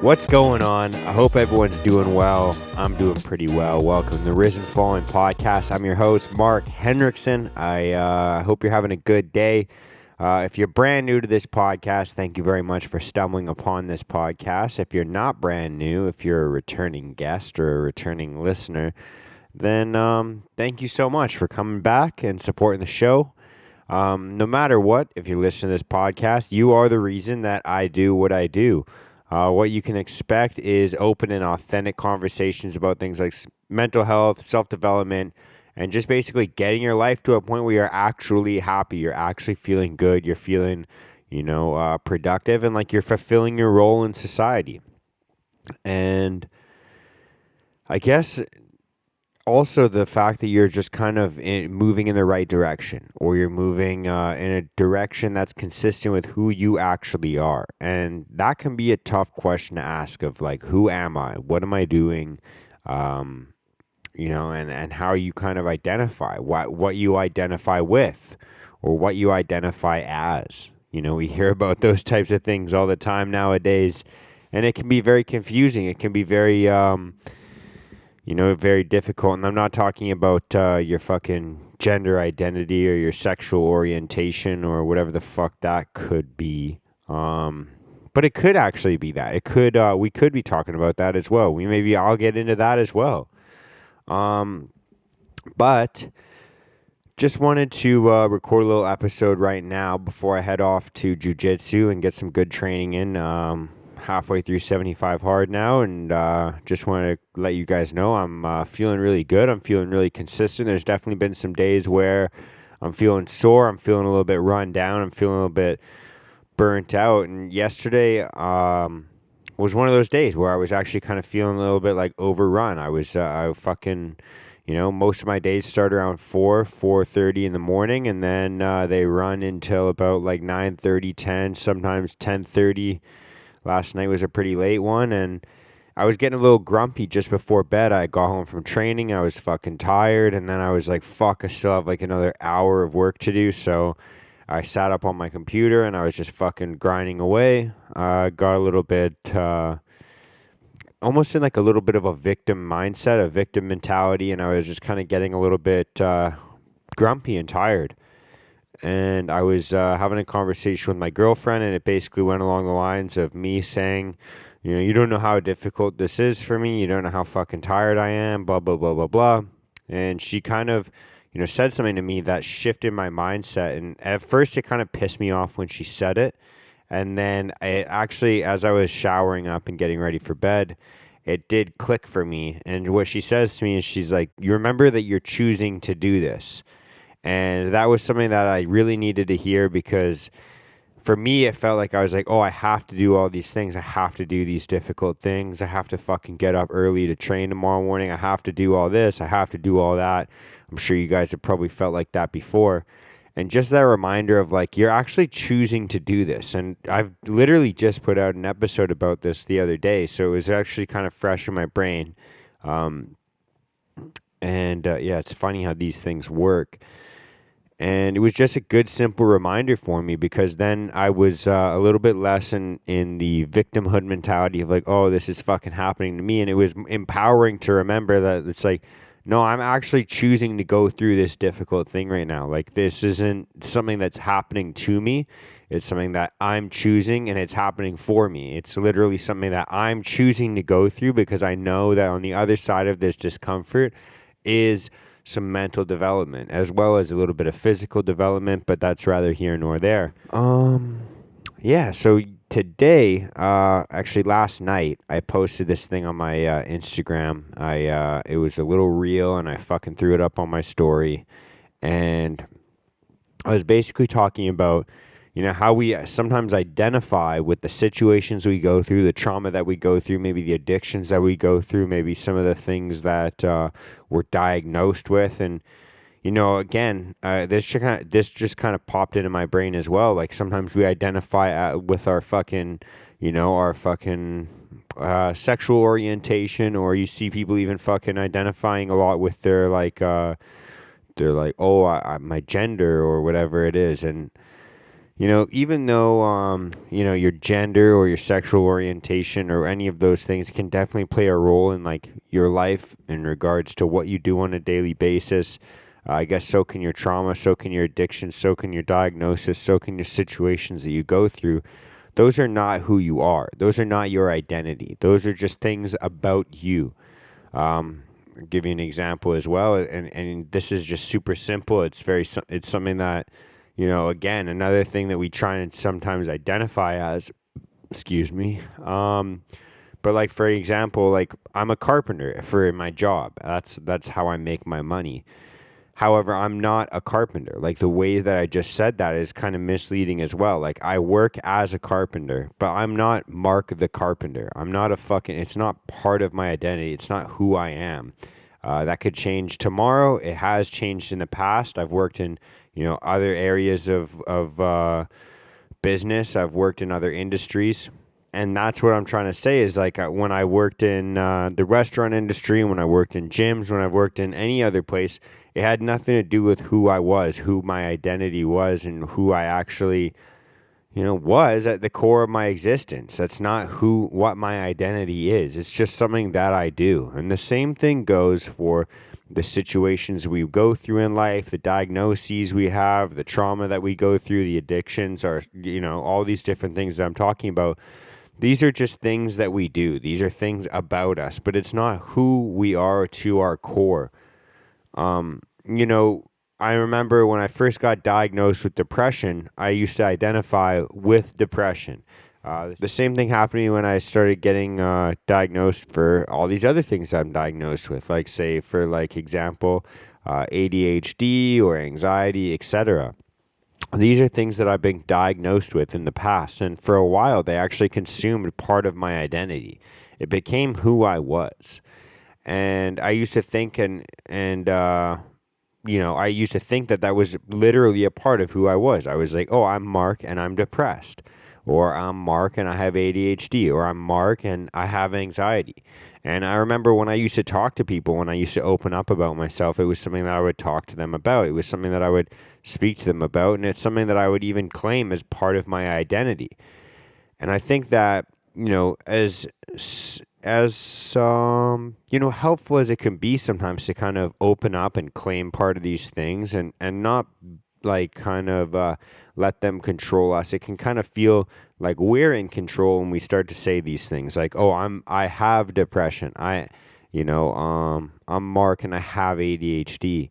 What's going on? I hope everyone's doing well. I'm doing pretty well. Welcome to the Risen Fallen podcast. I'm your host, Mark Hendrickson. I hope you're having a good day. If you're brand new to this podcast, thank you very much for stumbling upon this podcast. If you're not brand new, if you're a returning guest or a returning listener, then thank you so much for coming back and supporting the show. No matter what, if you're listening to this podcast, you are the reason that I do what I do. What you can expect is open and authentic conversations about things like mental health, self-development, and just basically getting your life to a point where you're actually happy, you're actually feeling good, you're feeling, productive, and like you're fulfilling your role in society. And I guess also the fact that you're just kind of moving in the right direction, or you're moving in a direction that's consistent with who you actually are. And that can be a tough question to ask of like, who am I? What am I doing? And how you kind of identify what you identify with or what you identify as. We hear about those types of things all the time nowadays, and it can be very confusing. It can be very very difficult. And I'm not talking about your fucking gender identity or your sexual orientation or whatever the fuck that could be. But it could actually be that. We could be talking about that as well. I'll get into that as well. But just wanted to record a little episode right now before I head off to jiu-jitsu and get some good training in. Halfway through 75 hard now, and just want to let you guys know I'm feeling really good. I'm feeling really consistent. There's definitely been some days where I'm feeling sore. I'm feeling a little bit run down. I'm feeling a little bit burnt out. And yesterday was one of those days where I was actually kind of feeling a little bit like overrun. Most of my days start around 4:30 in the morning, and then they run until about like 9:30, 10, sometimes 10:30. Last night was a pretty late one, and I was getting a little grumpy just before bed. I got home from training. I was fucking tired, and then I was like, fuck, I still have like another hour of work to do. So I sat up on my computer, and I was just fucking grinding away. Got a little bit, almost in like a little bit of a victim mindset, a victim mentality, and I was just kind of getting a little bit grumpy and tired. And I was having a conversation with my girlfriend, and it basically went along the lines of me saying, you don't know how difficult this is for me. You don't know how fucking tired I am, blah, blah, blah, blah, blah. And she kind of, said something to me that shifted my mindset. And at first it kind of pissed me off when she said it. And then it actually, as I was showering up and getting ready for bed, it did click for me. And what she says to me is, she's like, you remember that you're choosing to do this. And that was something that I really needed to hear, because for me, it felt like I was like, oh, I have to do all these things. I have to do these difficult things. I have to fucking get up early to train tomorrow morning. I have to do all this. I have to do all that. I'm sure you guys have probably felt like that before. And just that reminder of like, you're actually choosing to do this. And I've literally just put out an episode about this the other day. So it was actually kind of fresh in my brain. It's funny how these things work. And it was just a good, simple reminder for me, because then I was a little bit less in the victimhood mentality of like, oh, this is fucking happening to me. And it was empowering to remember that it's like, no, I'm actually choosing to go through this difficult thing right now. Like, this isn't something that's happening to me. It's something that I'm choosing, and it's happening for me. It's literally something that I'm choosing to go through, because I know that on the other side of this discomfort is some mental development, as well as a little bit of physical development, but that's rather here nor there. So today, actually last night, I posted this thing on my Instagram. It was a little reel, and I fucking threw it up on my story, and I was basically talking about how we sometimes identify with the situations we go through, the trauma that we go through, maybe the addictions that we go through, maybe some of the things that we're diagnosed with. And, again, this just kind of popped into my brain as well. Like, sometimes we identify with our fucking, sexual orientation, or you see people even fucking identifying a lot with their, my gender or whatever it is. And Even though, your gender or your sexual orientation or any of those things can definitely play a role in like your life in regards to what you do on a daily basis. I guess so can your trauma, so can your addiction, so can your diagnosis, so can your situations that you go through. Those are not who you are. Those are not your identity. Those are just things about you. I'll give you an example as well, and this is just super simple. It's something that, again, another thing that we try and sometimes identify as, excuse me. But like for example, like I'm a carpenter for my job. That's how I make my money. However, I'm not a carpenter. Like the way that I just said that is kind of misleading as well. Like I work as a carpenter, but I'm not Mark the carpenter. I'm not it's not part of my identity. It's not who I am. That could change tomorrow. It has changed in the past. I've worked in, other areas of business. I've worked in other industries. And that's what I'm trying to say is like when I worked in the restaurant industry, when I worked in gyms, when I worked in any other place, it had nothing to do with who I was, who my identity was, and who I actually, was at the core of my existence. That's not what my identity is. It's just something that I do. And the same thing goes for the situations we go through in life, the diagnoses we have, the trauma that we go through, the addictions, or, all these different things that I'm talking about. These are just things that we do. These are things about us, but it's not who we are to our core. You know, I remember when I first got diagnosed with depression, I used to identify with depression. The same thing happened to me when I started getting diagnosed for all these other things I'm diagnosed with, like say for like example, ADHD or anxiety, etc. These are things that I've been diagnosed with in the past, and for a while they actually consumed part of my identity. It became who I was, and I used to think I used to think that was literally a part of who I was. I was like, oh, I'm Mark and I'm depressed, or I'm Mark and I have ADHD, or I'm Mark and I have anxiety. And I remember when I used to talk to people, when I used to open up about myself, it was something that I would talk to them about. It was something that I would speak to them about, and it's something that I would even claim as part of my identity. And I think that, helpful as it can be sometimes to kind of open up and claim part of these things and not like kind of let them control us. It can kind of feel like we're in control when we start to say these things like, oh, I have depression. I'm Mark and I have ADHD.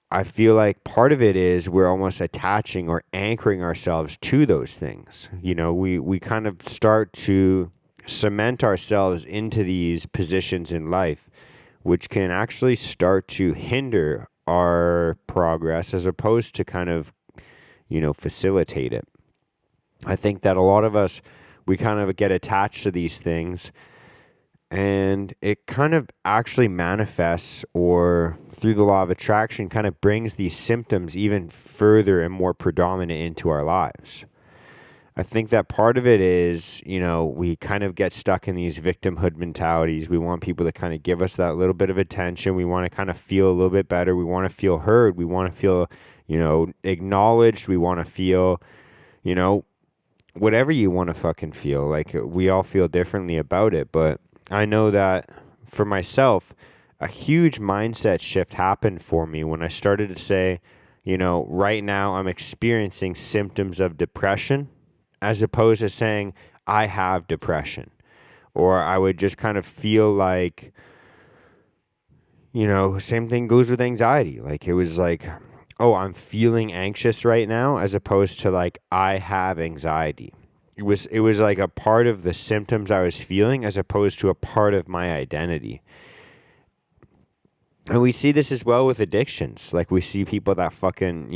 I feel like part of it is we're almost attaching or anchoring ourselves to those things. We kind of start to cement ourselves into these positions in life, which can actually start to hinder our progress as opposed to kind of, facilitate it. I think that a lot of us, we kind of get attached to these things, and it kind of actually manifests, or through the law of attraction kind of brings these symptoms even further and more predominant into our lives. I think that part of it is, we kind of get stuck in these victimhood mentalities. We want people to kind of give us that little bit of attention. We want to kind of feel a little bit better. We want to feel heard. We want to feel, acknowledged. We want to feel, whatever you want to fucking feel. Like we all feel differently about it. But I know that for myself, a huge mindset shift happened for me when I started to say, right now I'm experiencing symptoms of depression, as opposed to saying, I have depression. Or I would just kind of feel like, same thing goes with anxiety. Like it was like, oh, I'm feeling anxious right now, as opposed to like, I have anxiety. It was like a part of the symptoms I was feeling, as opposed to a part of my identity. And we see this as well with addictions. Like we see people that fucking,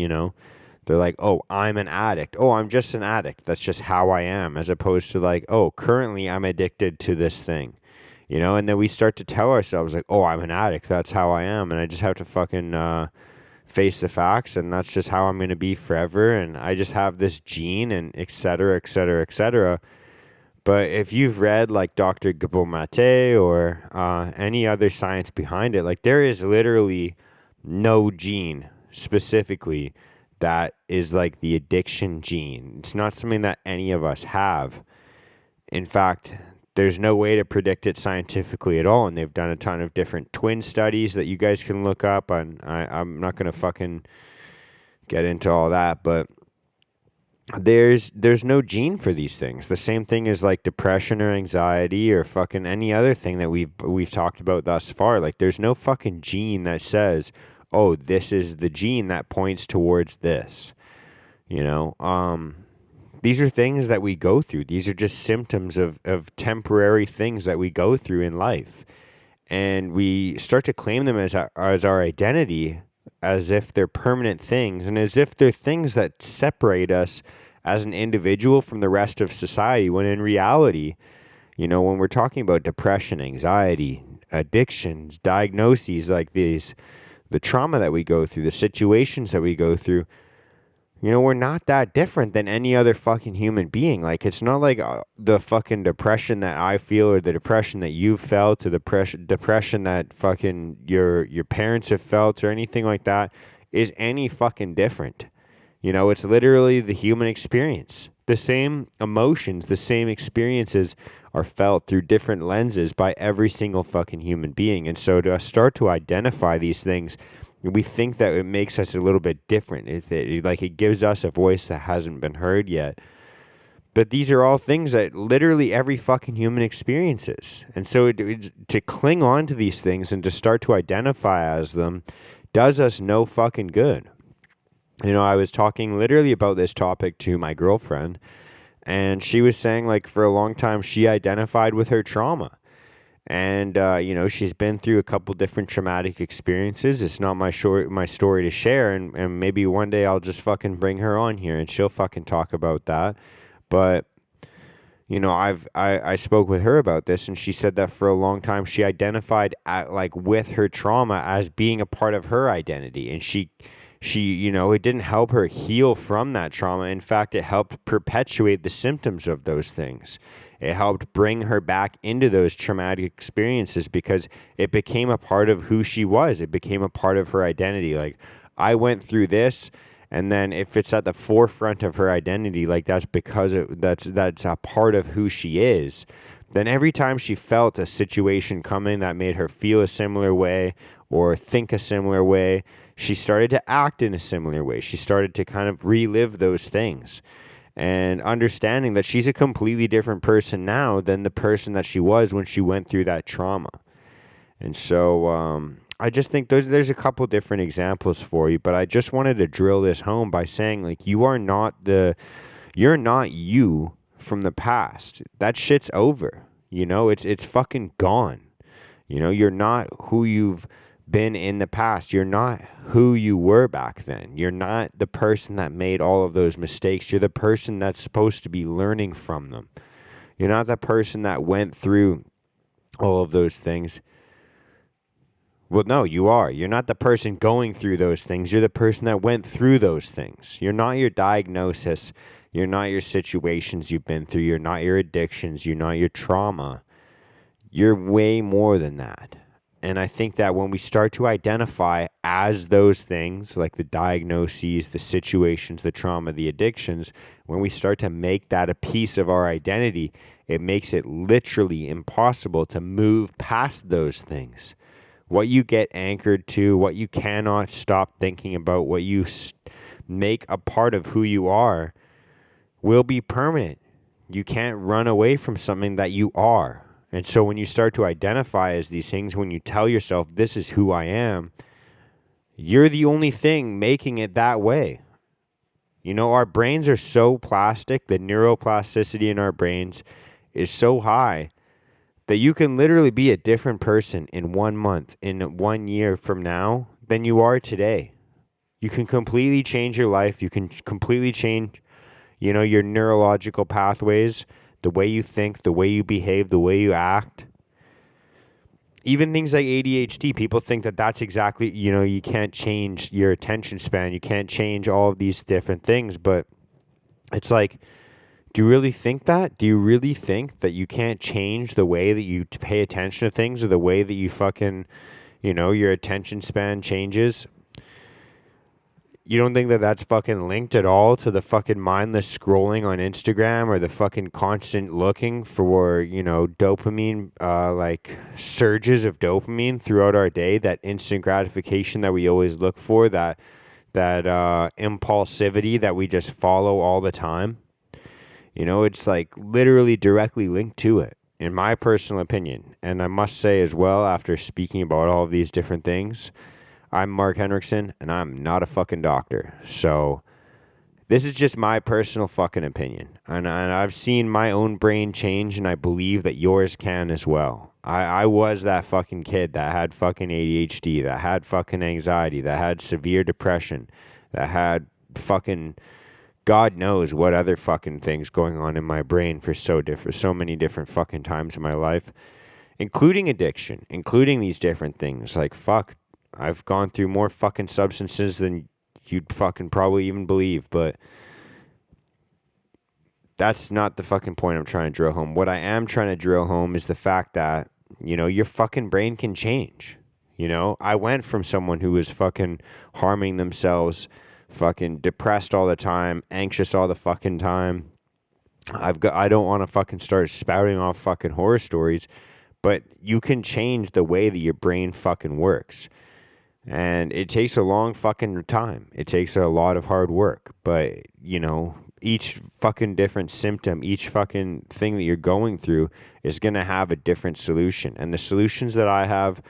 they're like, oh, I'm an addict. Oh, I'm just an addict. That's just how I am. As opposed to like, oh, currently I'm addicted to this thing. And then we start to tell ourselves like, oh, I'm an addict. That's how I am. And I just have to fucking face the facts. And that's just how I'm going to be forever. And I just have this gene and et cetera, et cetera, et cetera. But if you've read like Dr. Gabor Mate or any other science behind it, like there is literally no gene specifically that is like the addiction gene. It's not something that any of us have. In fact, there's no way to predict it scientifically at all, and they've done a ton of different twin studies that you guys can look up, and I'm not going to fucking get into all that, but there's no gene for these things. The same thing as like depression or anxiety or fucking any other thing that we've talked about thus far. Like there's no fucking gene that says, oh, this is the gene that points towards this. You know, these are things that we go through. These are just symptoms of temporary things that we go through in life. And we start to claim them as our identity, as if they're permanent things, and as if they're things that separate us as an individual from the rest of society, when in reality, you know, when we're talking about depression, anxiety, addictions, diagnoses like these, the trauma that we go through, the situations that we go through, you know, we're not that different than any other fucking human being. Like, it's not like the fucking depression that I feel or the depression that you felt or the depression that fucking your parents have felt or anything like that is any fucking different. You know, it's literally the human experience. The same emotions, the same experiences are felt through different lenses by every single fucking human being. And so to start to identify these things, we think that it makes us a little bit different. It gives us a voice that hasn't been heard yet. But these are all things that literally every fucking human experiences. And so to cling on to these things and to start to identify as them does us no fucking good. You know, I was talking literally about this topic to my girlfriend, and she was saying, like, for a long time she identified with her trauma. And, you know, she's been through a couple different traumatic experiences. It's not my story to share. And maybe one day I'll just fucking bring her on here and she'll fucking talk about that. But, you know, I spoke with her about this, and she said that for a long time she identified with her trauma as being a part of her identity. And she, you know, it didn't help her heal from that trauma. In fact, it helped perpetuate the symptoms of those things. It helped bring her back into those traumatic experiences because it became a part of who she was. It became a part of her identity. Like, I went through this, and then if it's at the forefront of her identity, like that's because that's a part of who she is. Then every time she felt a situation coming that made her feel a similar way or think a similar way, she started to act in a similar way. She started to kind of relive those things. And understanding that she's a completely different person now than the person that she was when she went through that trauma. And so I just think there's a couple different examples for you, but I just wanted to drill this home by saying, like, you're not you from the past. That shit's over. You know, it's fucking gone. You know, you're not who you've been in the past. You're not who you were back then. You're not the person that made all of those mistakes. You're the person that's supposed to be learning from them. You're not the person that went through all of those things. Well, no, you are. You're not the person going through those things. You're the person that went through those things. You're not your diagnosis. You're not your situations you've been through. You're not your addictions. You're not your trauma. You're way more than that. And I think that when we start to identify as those things, like the diagnoses, the situations, the trauma, the addictions, when we start to make that a piece of our identity, it makes it literally impossible to move past those things. What you get anchored to, what you cannot stop thinking about, what you make a part of who you are, will be permanent. You can't run away from something that you are. And so when you start to identify as these things, when you tell yourself, this is who I am, you're the only thing making it that way. You know, our brains are so plastic, the neuroplasticity in our brains is so high that you can literally be a different person in 1 month, in 1 year from now than you are today. You can completely change your life. You can completely change, you know, your neurological pathways, the way you think, the way you behave, the way you act. Even things like ADHD, people think that that's exactly, you know, you can't change your attention span. You can't change all of these different things. But it's like, do you really think that? Do you really think that you can't change the way that you pay attention to things or the way that you fucking, you know, your attention span changes? You don't think that that's fucking linked at all to the fucking mindless scrolling on Instagram or the fucking constant looking for, dopamine, like surges of dopamine throughout our day, that instant gratification that we always look for, that impulsivity that we just follow all the time? It's like literally directly linked to it, in my personal opinion. And I must say as well, after speaking about all of these different things, I'm Mark Henriksen, and I'm not a fucking doctor. So this is just my personal fucking opinion. And I've seen my own brain change, and I believe that yours can as well. I was that fucking kid that had fucking ADHD, that had fucking anxiety, that had severe depression, that had fucking God knows what other fucking things going on in my brain for so many different fucking times in my life, including addiction, including these different things. Like, fuck, I've gone through more fucking substances than you'd fucking probably even believe, but that's not the fucking point I'm trying to drill home. What I am trying to drill home is the fact that, your fucking brain can change. I went from someone who was fucking harming themselves, fucking depressed all the time, anxious all the fucking time. I don't want to fucking start spouting off fucking horror stories, but you can change the way that your brain fucking works. And it takes a long fucking time. It takes a lot of hard work. But, each fucking different symptom, each fucking thing that you're going through is going to have a different solution. And the solutions that I have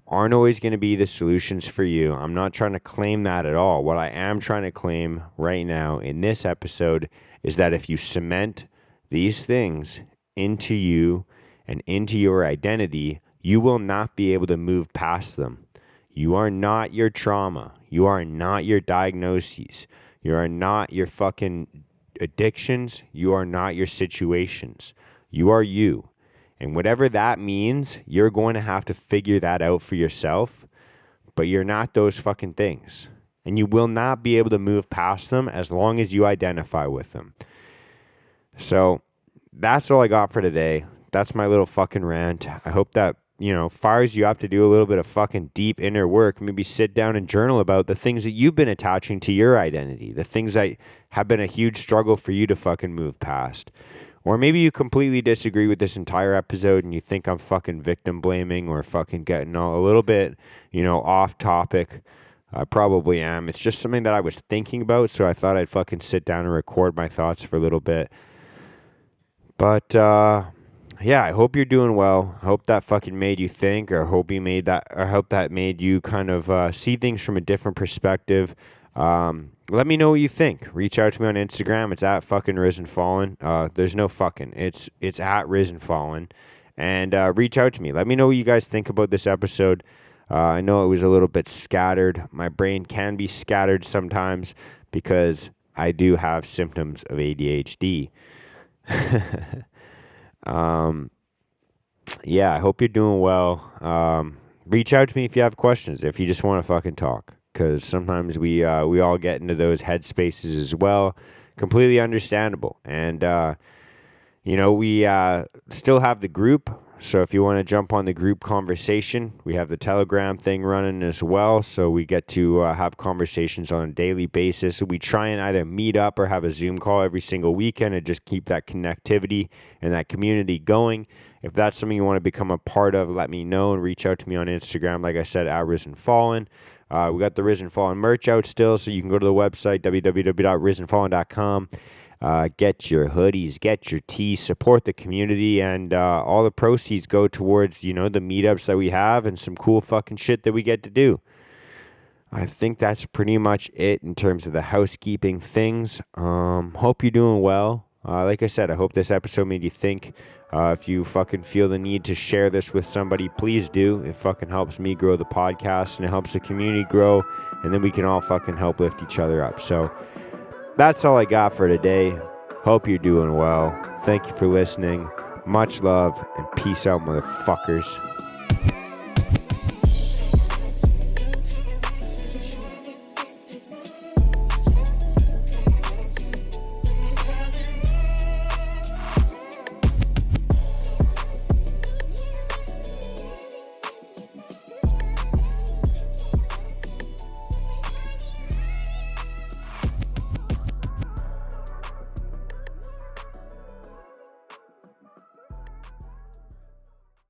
aren't always going to be the solutions for you. I'm not trying to claim that at all. What I am trying to claim right now in this episode is that if you cement these things into you and into your identity, you will not be able to move past them. You are not your trauma. You are not your diagnoses. You are not your fucking addictions. You are not your situations. You are you. And whatever that means, you're going to have to figure that out for yourself. But you're not those fucking things. And you will not be able to move past them as long as you identify with them. So that's all I got for today. That's my little fucking rant. I hope that fires you up to do a little bit of fucking deep inner work. Maybe sit down and journal about the things that you've been attaching to your identity, the things that have been a huge struggle for you to fucking move past. Or maybe you completely disagree with this entire episode and you think I'm fucking victim blaming or fucking getting a little bit, off topic. I probably am. It's just something that I was thinking about, so I thought I'd fucking sit down and record my thoughts for a little bit. But, yeah, I hope you're doing well. I hope that fucking made you think, or hope that made you kind of see things from a different perspective. Let me know what you think. Reach out to me on Instagram. It's at fucking Risen Fallen. There's no fucking. It's at Risen Fallen. And reach out to me. Let me know what you guys think about this episode. I know it was a little bit scattered. My brain can be scattered sometimes because I do have symptoms of ADHD. Yeah, I hope you're doing well. Reach out to me if you have questions, if you just want to fucking talk, because sometimes we all get into those headspaces as well. Completely understandable. And, we still have the group. So if you want to jump on the group conversation, we have the Telegram thing running as well. So we get to have conversations on a daily basis. So we try and either meet up or have a Zoom call every single weekend and just keep that connectivity and that community going. If that's something you want to become a part of, let me know and reach out to me on Instagram. Like I said, at Risen Fallen. We got the Risen Fallen merch out still, so you can go to the website, www.risenfallen.com. Get your hoodies, get your tees, support the community, and all the proceeds go towards, the meetups that we have and some cool fucking shit that we get to do. I think that's pretty much it in terms of the housekeeping things. Hope you're doing well. Like I said, I hope this episode made you think. If you fucking feel the need to share this with somebody, please do. It fucking helps me grow the podcast and it helps the community grow, and then we can all fucking help lift each other up. So that's all I got for today. Hope you're doing well. Thank you for listening. Much love and peace out, motherfuckers.